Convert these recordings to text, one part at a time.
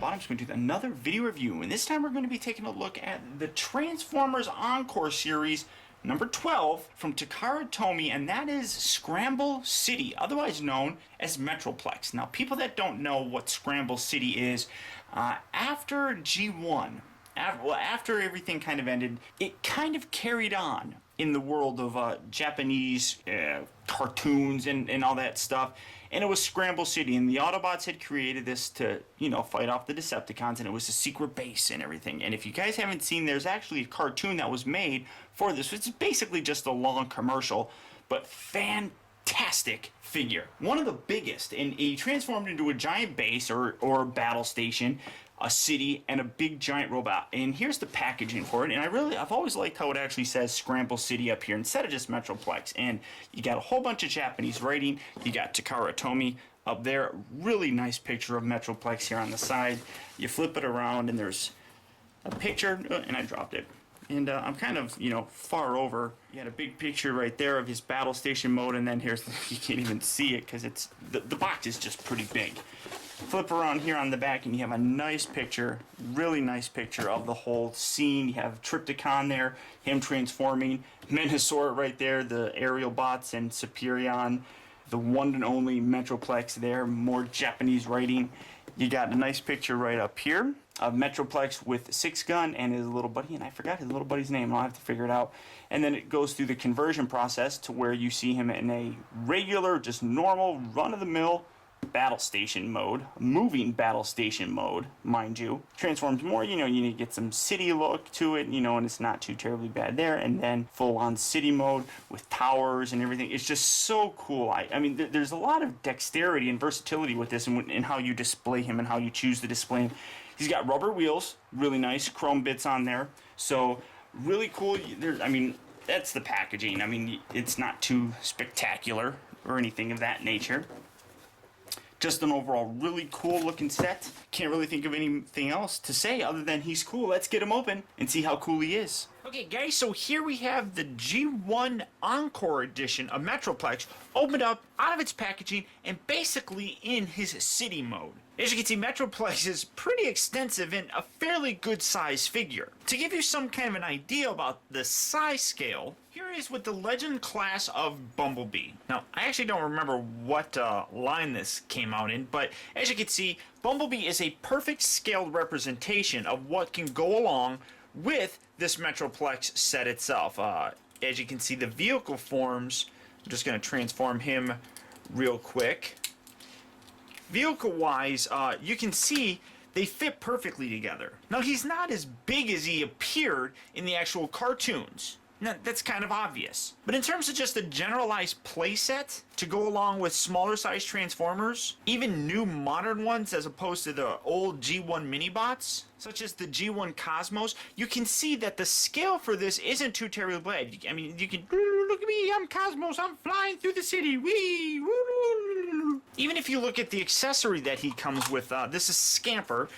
Robot. I'm just going to do another video review, and this time we're going to be taking a look at the Transformers Encore series number 12 from Takara Tomy, and that is Scramble City, otherwise known as Metroplex. Now, people that don't know what Scramble City is, after G1, after everything kind of ended, it kind of carried on in the world of Japanese cartoons and all that stuff, and it was Scramble City, and the Autobots had created this to, you know, fight off the Decepticons, and it was a secret base and everything. And if you guys haven't seen, there's actually a cartoon that was made for this. It's basically just a long commercial, but fantastic figure. One of the biggest, and he transformed into a giant base or a battle station, a city, and a big giant robot. And here's the packaging for it, and I've always liked how it actually says Scramble City up here instead of just Metroplex. And you got a whole bunch of Japanese writing. You got Takara Tomy up there, really nice picture of Metroplex here on the side. You flip it around and there's a picture, and I dropped it. And I'm kind of, you know, far over. You had a big picture right there of his battle station mode, and then here's you can't even see it because it's the box is just pretty big. Flip around here on the back and you have a nice picture, really nice picture of the whole scene. You have Triptychon there, him transforming, Menasor right there, the aerial bots, and Superion, the one and only Metroplex there, more Japanese writing. You got a nice picture right up here of Metroplex with Six Gun and his little buddy, and I forgot his little buddy's name, I'll have to figure it out. And then it goes through the conversion process to where you see him in a regular, just normal, run-of-the-mill battle station mode, moving battle station mode, mind you. Transforms more, you know, you need to get some city look to it, you know, and it's not too terribly bad there. And then full-on city mode with towers and everything. It's just so cool. I mean, there's a lot of dexterity and versatility with this, and how you display him and how you choose to display him. He's got rubber wheels, really nice, chrome bits on there, so really cool. I mean, that's the packaging. I mean, it's not too spectacular or anything of that nature. Just an overall really cool looking set. Can't really think of anything else to say other than he's cool. Let's get him open and see how cool he is. Okay guys, so here we have the G1 Encore edition of Metroplex opened up out of its packaging and basically in his city mode. As you can see, Metroplex is pretty extensive and a fairly good size figure. To give you some kind of an idea about the size scale, here is with the Legend class of Bumblebee. Now, I actually don't remember what line this came out in, but as you can see, Bumblebee is a perfect scaled representation of what can go along with this Metroplex set itself. As you can see, the vehicle forms, I'm just going to transform him real quick. Vehicle-wise, you can see they fit perfectly together. Now, he's not as big as he appeared in the actual cartoons. Now, that's kind of obvious. But in terms of just a generalized playset to go along with smaller size Transformers, even new modern ones as opposed to the old G1 mini-bots, such as the G1 Cosmos, you can see that the scale for this isn't too terribly bad. I mean, you can, look at me, I'm Cosmos, I'm flying through the city, wee, woo. Even if you look at the accessory that he comes with, this is Scamper,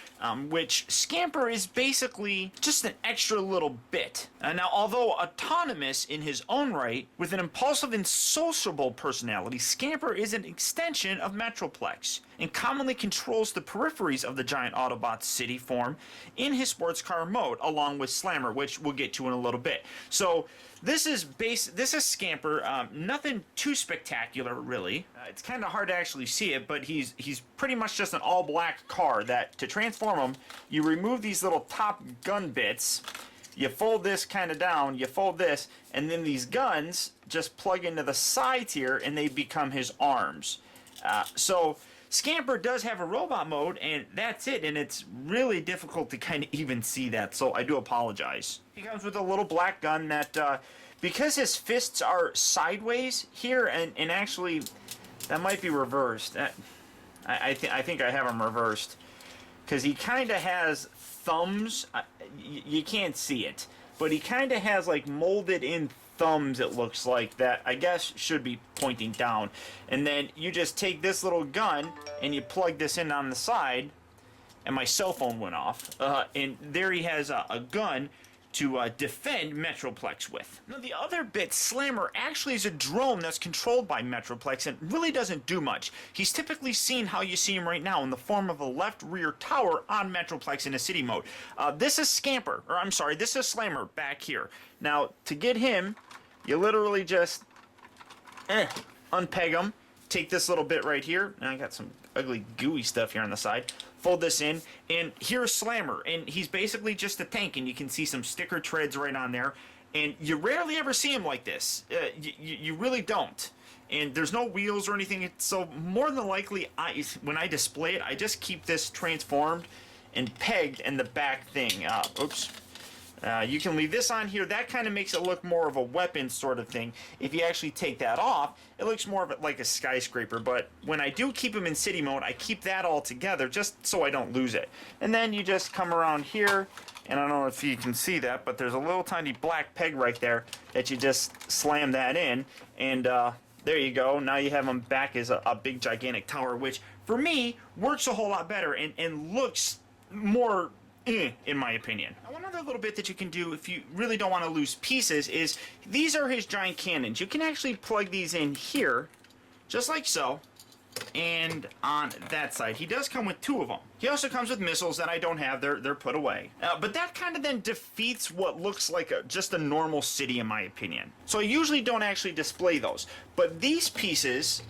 which Scamper is basically just an extra little bit. Now, although autonomous in his own right, with an impulsive and sociable personality, Scamper is an extension of Metroplex and commonly controls the peripheries of the giant Autobot city form in his sports car mode, along with Slammer, which we'll get to in a little bit. So this is Scamper. Nothing too spectacular, really. It's kind of hard to actually see it, but he's pretty much just an all-black car that, to transform him, you remove these little top gun bits, you fold this kind of down, you fold this, and then these guns just plug into the sides here, and they become his arms. So Scamper does have a robot mode, and that's it, and it's really difficult to kind of even see that, so I do apologize. He comes with a little black gun that, because his fists are sideways here, and actually, that might be reversed. I think I have him reversed, because he kind of has thumbs. You can't see it, but he kind of has like molded in thumbs, it looks like, that I guess should be pointing down. And then you just take this little gun and you plug this in on the side, and my cell phone went off, and there he has a gun to defend Metroplex with. Now the other bit, Slammer, actually is a drone that's controlled by Metroplex and really doesn't do much. He's typically seen how you see him right now in the form of a left rear tower on Metroplex in a city mode. This is Scamper, or I'm sorry, this is Slammer back here. Now to get him, you literally just unpeg him, take this little bit right here, and I got some ugly gooey stuff here on the side, fold this in, and here's Slammer, and he's basically just a tank, and you can see some sticker treads right on there, and you rarely ever see him like this. You really don't. And there's no wheels or anything, so more than likely, when I display it, I just keep this transformed and pegged in the back thing. Oops. You can leave this on here. That kind of makes it look more of a weapon sort of thing. If you actually take that off, it looks more of like a skyscraper. But when I do keep them in city mode, I keep that all together just so I don't lose it. And then you just come around here, and I don't know if you can see that, but there's a little tiny black peg right there that you just slam that in, and there you go. Now you have them back as a big gigantic tower, which for me works a whole lot better and looks more in my opinion. Now, one other little bit that you can do if you really don't want to lose pieces is these are his giant cannons. You can actually plug these in here, just like so, and on that side. He does come with 2 of them. He also comes with missiles that I don't have. They're put away. But that kind of then defeats what looks like just a normal city in my opinion. So I usually don't actually display those. But these pieces,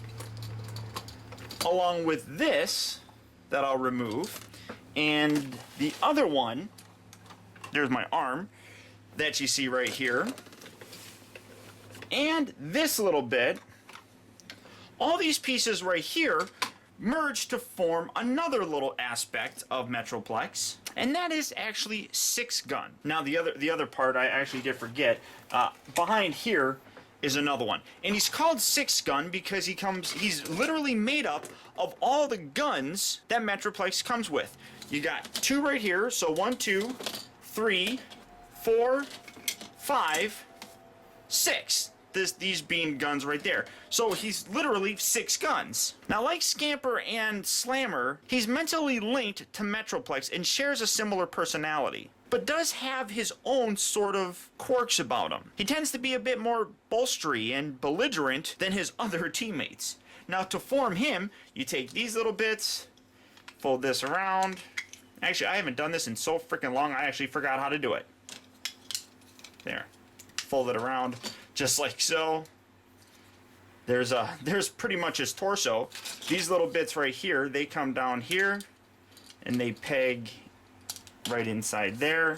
along with this that I'll remove, and the other one, there's my arm that you see right here, and this little bit, all these pieces right here merge to form another little aspect of Metroplex, and that is actually 6 gun. Now the other part I actually did forget, behind here is another one, and he's called 6 gun because he's literally made up of all the guns that Metroplex comes with. You got 2 right here, so 1, 2, 3, 4, 5, 6. These being guns right there. So he's literally 6 guns. Now, like Scamper and Slammer, he's mentally linked to Metroplex and shares a similar personality, but does have his own sort of quirks about him. He tends to be a bit more bolstery and belligerent than his other teammates. Now, to form him, you take these little bits, fold this around. Actually, I haven't done this in so freaking long, I actually forgot how to do it. There. Fold it around, just like so. There's pretty much his torso. These little bits right here, they come down here, and they peg right inside there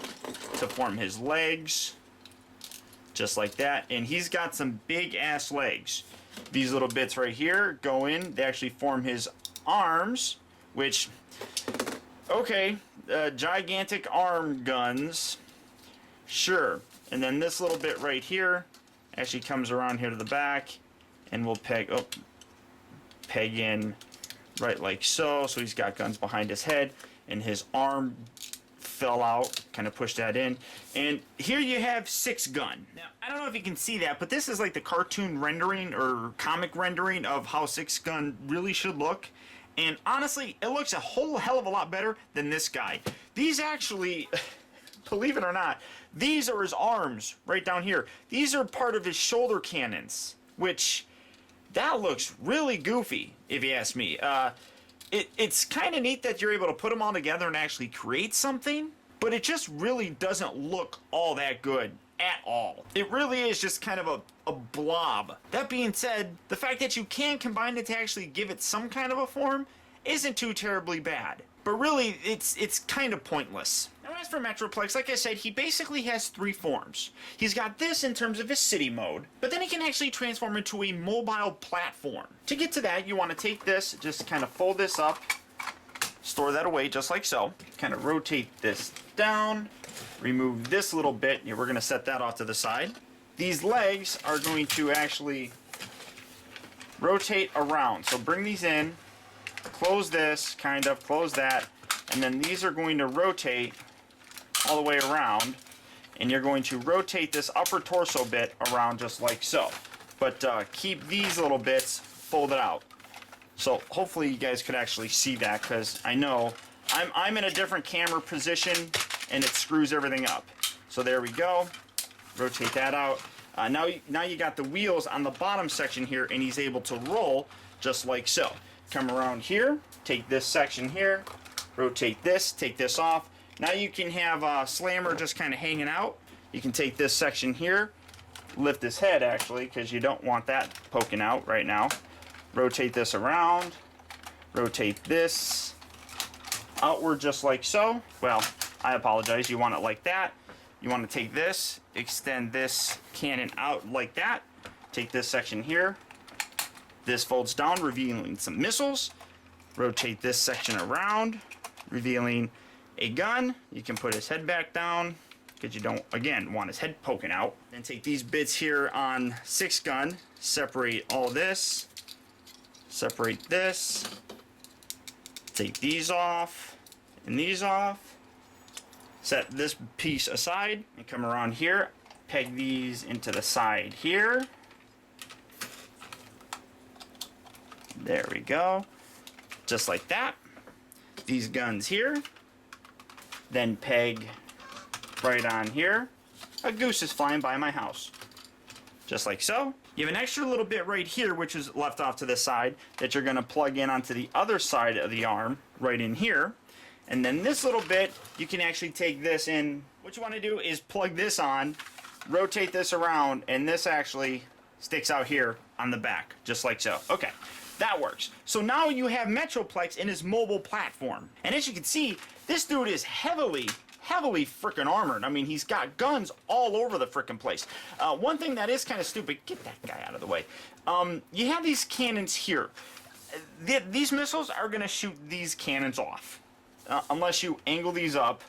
to form his legs, just like that. And he's got some big-ass legs. These little bits right here go in, they actually form his arms, which... Okay, gigantic arm guns, sure. And then this little bit right here actually comes around here to the back, and we'll peg in right like so. So he's got guns behind his head, and his arm fell out, kind of push that in. And here you have 6 gun. Now, I don't know if you can see that, but this is like the cartoon rendering or comic rendering of how 6 gun really should look. And honestly, it looks a whole hell of a lot better than this guy. These actually, believe it or not, these are his arms right down here. These are part of his shoulder cannons, which that looks really goofy, if you ask me. It's kind of neat that you're able to put them all together and actually create something, but it just really doesn't look all that good at all. It really is just kind of a blob. That being said, the fact that you can combine it to actually give it some kind of a form isn't too terribly bad. But really, it's kind of pointless. Now as for Metroplex, like I said, he basically has 3 forms. He's got this in terms of his city mode, but then he can actually transform into a mobile platform. To get to that, you want to take this, just kind of fold this up, store that away just like so, kind of rotate this down, remove this little bit, and we're going to set that off to the side. These legs are going to actually rotate around. So bring these in, close this, kind of, close that, and then these are going to rotate all the way around, and you're going to rotate this upper torso bit around just like so. But keep these little bits folded out. So hopefully you guys could actually see that, because I know I'm in a different camera position and it screws everything up. So there we go. Rotate that out. Now you got the wheels on the bottom section here, and he's able to roll just like so. Come around here, take this section here, rotate this, take this off. Now you can have a slammer just kind of hanging out. You can take this section here, lift this head actually, because you don't want that poking out right now. Rotate this around, rotate this outward just like so. Well, I apologize, you want it like that. You want to take this, extend this cannon out like that. Take this section here. This folds down, revealing some missiles. Rotate this section around, revealing a gun. You can put his head back down because you don't, again, want his head poking out. Then take these bits here on 6 gun, separate all this, separate this, take these off and these off. Set this piece aside and come around here, peg these into the side here. There we go. Just like that. These guns here. Then peg right on here. A goose is flying by my house. Just like so. You have an extra little bit right here, which is left off to the side, that you're going to plug in onto the other side of the arm, right in here. And then this little bit, you can actually take this in. What you want to do is plug this on, rotate this around, and this actually sticks out here on the back, just like so. Okay, that works. So now you have Metroplex in his mobile platform. And as you can see, this dude is heavily frickin' armored. I mean, he's got guns all over the frickin' place. One thing that is kind of stupid, get that guy out of the way. You have these cannons here. These missiles are going to shoot these cannons off. Unless you angle these up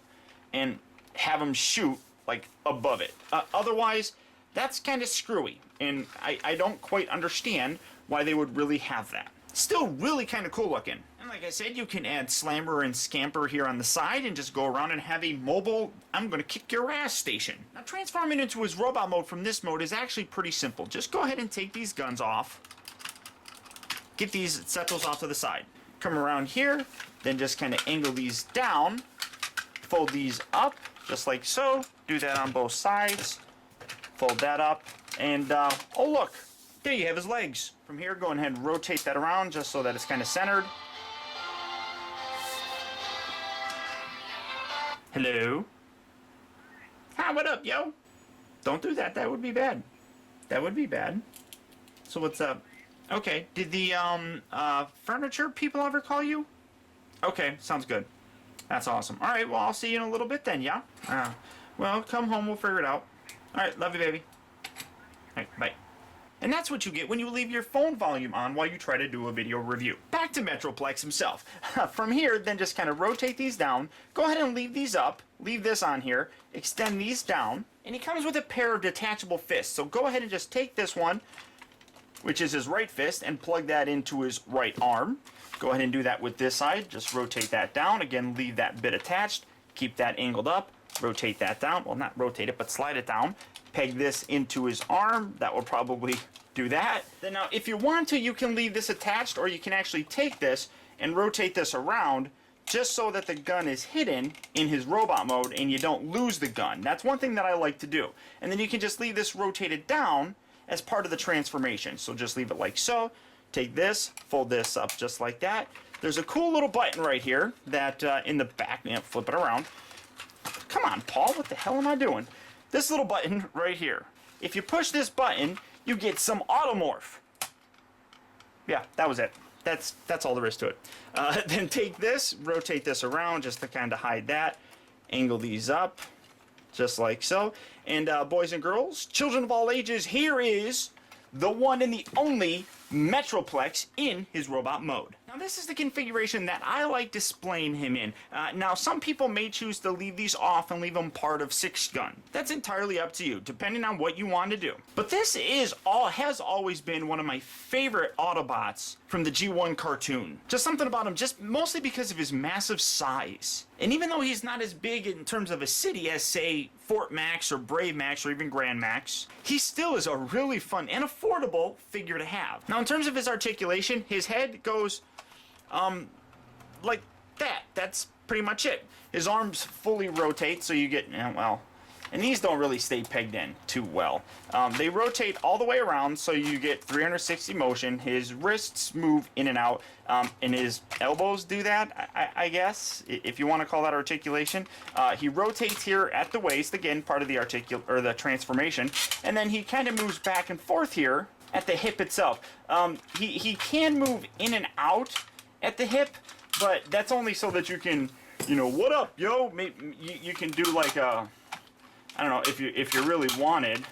and have them shoot like above it. Otherwise, that's kind of screwy, and I don't quite understand why they would really have that. Still really kind of cool looking. And like I said, you can add Slammer and Scamper here on the side and just go around and have a mobile, I'm gonna kick your ass station. Now transforming into his robot mode from this mode is actually pretty simple. Just go ahead and take these guns off. Set those off to the side. Come around here, then just kind of angle these down, fold these up, just like so. Do that on both sides, fold that up, and oh look, there you have his legs. From here, go ahead and rotate that around just so that it's kind of centered. Hello? Hi, what up, yo? Don't do that, that would be bad. That would be bad. So what's up? Okay, did the furniture people ever call you? Okay, sounds good. That's awesome. All right, well, I'll see you in a little bit then, yeah? Well, come home, we'll figure it out. All right, love you, baby. All right, bye. And that's what you get when you leave your phone volume on while you try to do a video review. Back to Metroplex himself. From here, then just kind of rotate these down. Go ahead and leave these up. Leave this on here. Extend these down. And he comes with a pair of detachable fists. So go ahead and just take this one, which is his right fist, and plug that into his right arm. Go ahead and do that with this side. Just rotate that down. Again, leave that bit attached. Keep that angled up. Rotate that down. Well, not rotate it, but slide it down. Peg this into his arm. That will probably do that. Then now, if you want to, you can leave this attached, or you can actually take this and rotate this around just so that the gun is hidden in his robot mode and you don't lose the gun. That's one thing that I like to do. And then you can just leave this rotated down as part of the transformation. So just leave it like so. Take this, fold this up just like that. There's a cool little button right here that in the back, flip it around. Come on, Paul, what the hell am I doing? This little button right here. If you push this button, you get some automorph. Yeah, that was it. That's all there is to it. Then take this, rotate this around just to kind of hide that. Angle these up, just like so. And boys and girls, children of all ages, here is the one and the only Metroplex in his robot mode. Now this is the configuration that I like displaying him in. Now some people may choose to leave these off and leave them part of 6 gun. That's entirely up to you, depending on what you want to do. But this has always been one of my favorite Autobots from the G1 cartoon. Just something about him, just mostly because of his massive size. And even though he's not as big in terms of a city as, say, Fort Max or Brave Max or even Grand Max, he still is a really fun and affordable figure to have. Now in terms of his articulation, his head goes like that. That's pretty much it. His arms fully rotate, so you get, well, and these don't really stay pegged in too well. They rotate all the way around, so you get 360 motion. His wrists move in and out, and his elbows do that, I guess, if you want to call that articulation. He rotates here at the waist, again, part of the the transformation, and then he kind of moves back and forth here at the hip itself. He can move in and out at the hip, but that's only so that you can, you know, what up, yo? Maybe you can do like a, I don't know, if you really wanted,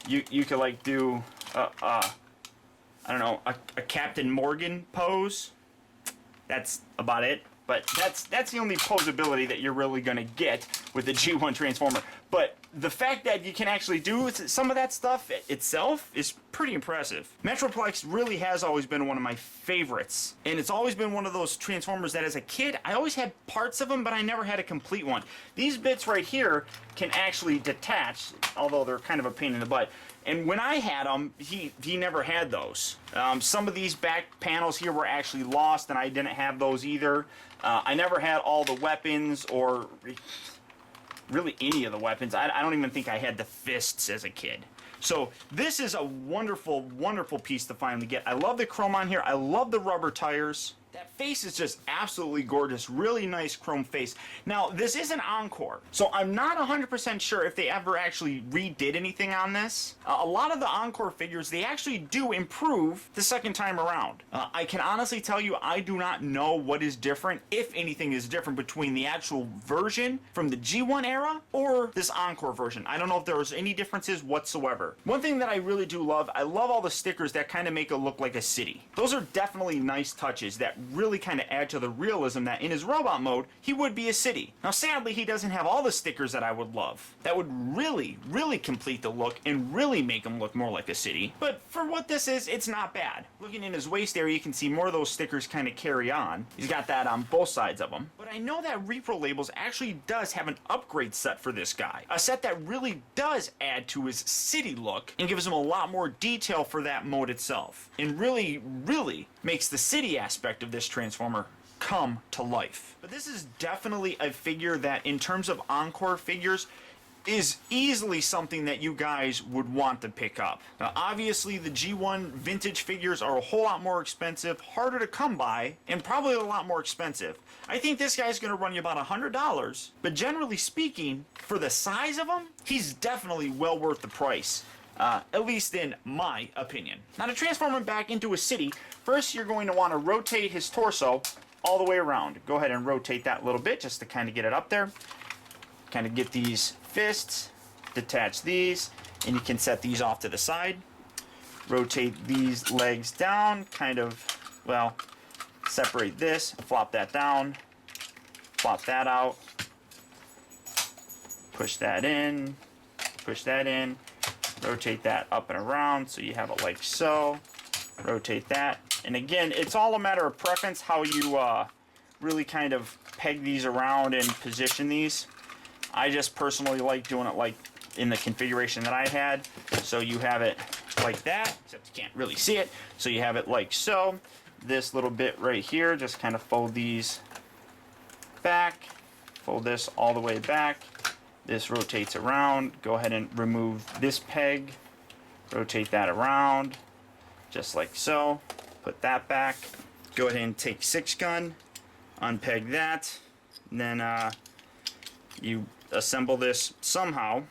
you could like do I don't know, a Captain Morgan pose. That's about it. But that's the only posability that you're really gonna get with the G1 Transformer. But the fact that you can actually do some of that stuff itself is pretty impressive. Metroplex really has always been one of my favorites, and it's always been one of those Transformers that as a kid I always had parts of them, but I never had a complete one. These bits right here can actually detach, although they're kind of a pain in the butt. And when I had them, he never had those. Some of these back panels here were actually lost, and I didn't have those either. I never had all the weapons, or really any of the weapons. I don't even think I had the fists as a kid. So this is a wonderful, wonderful piece to finally get. I love the chrome on here. I love the rubber tires. That face is just absolutely gorgeous. Really nice chrome face. Now, this is an Encore, so I'm not 100% sure if they ever actually redid anything on this. A lot of the Encore figures, they actually do improve the second time around. I can honestly tell you, I do not know what is different, if anything is different, between the actual version from the G1 era or this Encore version. I don't know if there was any differences whatsoever. One thing that I really do love, I love all the stickers that kind of make it look like a city. Those are definitely nice touches that really kind of add to the realism that in his robot mode, he would be a city. Now sadly, he doesn't have all the stickers that I would love. That would really, really complete the look and really make him look more like a city. But for what this is, it's not bad. Looking in his waist area, you can see more of those stickers kind of carry on. He's got that on both sides of him. But I know that Repro Labels actually does have an upgrade set for this guy. A set that really does add to his city look and gives him a lot more detail for that mode itself. And really, really makes the city aspect of this Transformer come to life. But this is definitely a figure that, in terms of Encore figures, is easily something that you guys would want to pick up. Now, obviously, the G1 vintage figures are a whole lot more expensive, harder to come by, and probably a lot more expensive. I think this guy's going to run you about $100, but generally speaking, for the size of him, he's definitely well worth the price. At least in my opinion. Now, to transform him back into a city, first you're going to want to rotate his torso all the way around. Go ahead and rotate that a little bit just to kind of get it up there. Kind of get these fists, detach these, and you can set these off to the side. Rotate these legs down, kind of, well, separate this, flop that down, flop that out, push that in, rotate that up and around so you have it like so. Rotate that. And again, it's all a matter of preference how you really kind of peg these around and position these. I just personally like doing it like in the configuration that I had. So you have it like that, except you can't really see it. So you have it like so. This little bit right here, just kind of fold these back. Fold this all the way back. This rotates around. Go ahead and remove this peg. Rotate that around, just like so. Put that back. Go ahead and take 6-gun, unpeg that, and then you assemble this somehow,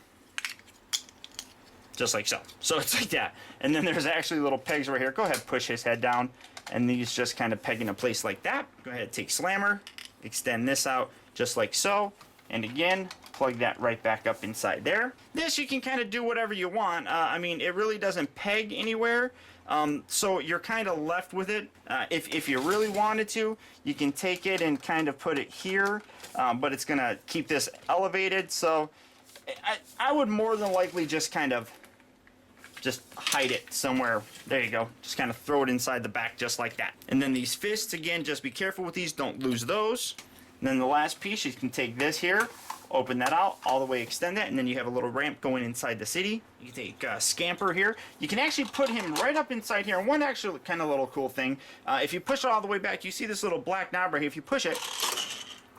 just like so. So it's like that. And then there's actually little pegs right here. Go ahead, push his head down, and these just kind of peg in place like that. Go ahead, take Slammer, extend this out, just like so. And again, plug that right back up inside there. This you can kind of do whatever you want. I mean, it really doesn't peg anywhere. So you're kind of left with it. If you really wanted to, you can take it and kind of put it here, but it's going to keep this elevated. So I would more than likely just kind of just hide it somewhere. There you go. Just kind of throw it inside the back just like that. And then these fists, again, just be careful with these. Don't lose those. And then the last piece, you can take this here, open that out, all the way extend that, and then you have a little ramp going inside the city. You can take Scamper here. You can actually put him right up inside here. And one actually kind of little cool thing, if you push it all the way back, you see this little black knob right here. If you push it,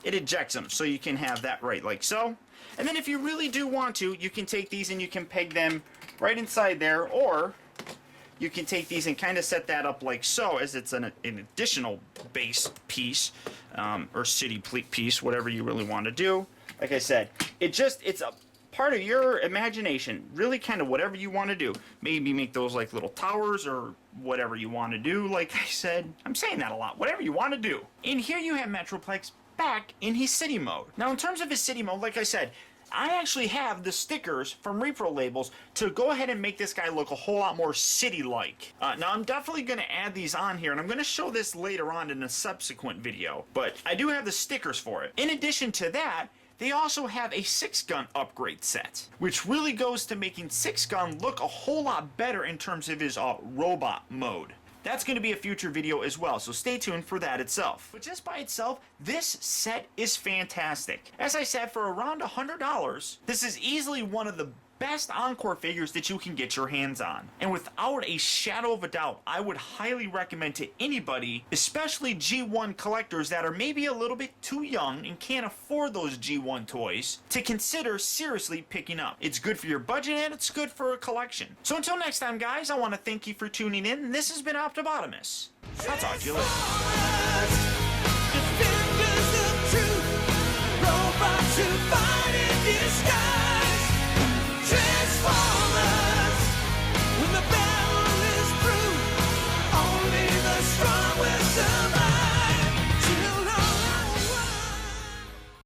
it ejects him. So you can have that right like so. And then if you really do want to, you can take these and you can peg them right inside there, or you can take these and kind of set that up like so, as it's an additional base piece, or city piece, whatever you really want to do. Like I said, it's a part of your imagination, really kind of whatever you want to do. Maybe make those like little towers or whatever you want to do. Like I said, I'm saying that a lot, whatever you want to do. And here you have Metroplex back in his city mode. Now in terms of his city mode, like I said, I actually have the stickers from Repro Labels to go ahead and make this guy look a whole lot more city-like. Now I'm definitely going to add these on here, and I'm going to show this later on in a subsequent video, but I do have the stickers for it. In addition to that, they also have a 6-gun upgrade set, which really goes to making 6-gun look a whole lot better in terms of his robot mode. That's going to be a future video as well, so stay tuned for that itself. But just by itself, this set is fantastic. As I said, for around $100, this is easily one of the best Encore figures that you can get your hands on. And without a shadow of a doubt, I would highly recommend to anybody, especially G1 collectors that are maybe a little bit too young and can't afford those G1 toys, to consider seriously picking up. It's good for your budget and it's good for a collection. So until next time, guys, I want to thank you for tuning in. This has been Optobotomus. I'll talk to you later. Defenders of truth, robots who fight in disguise.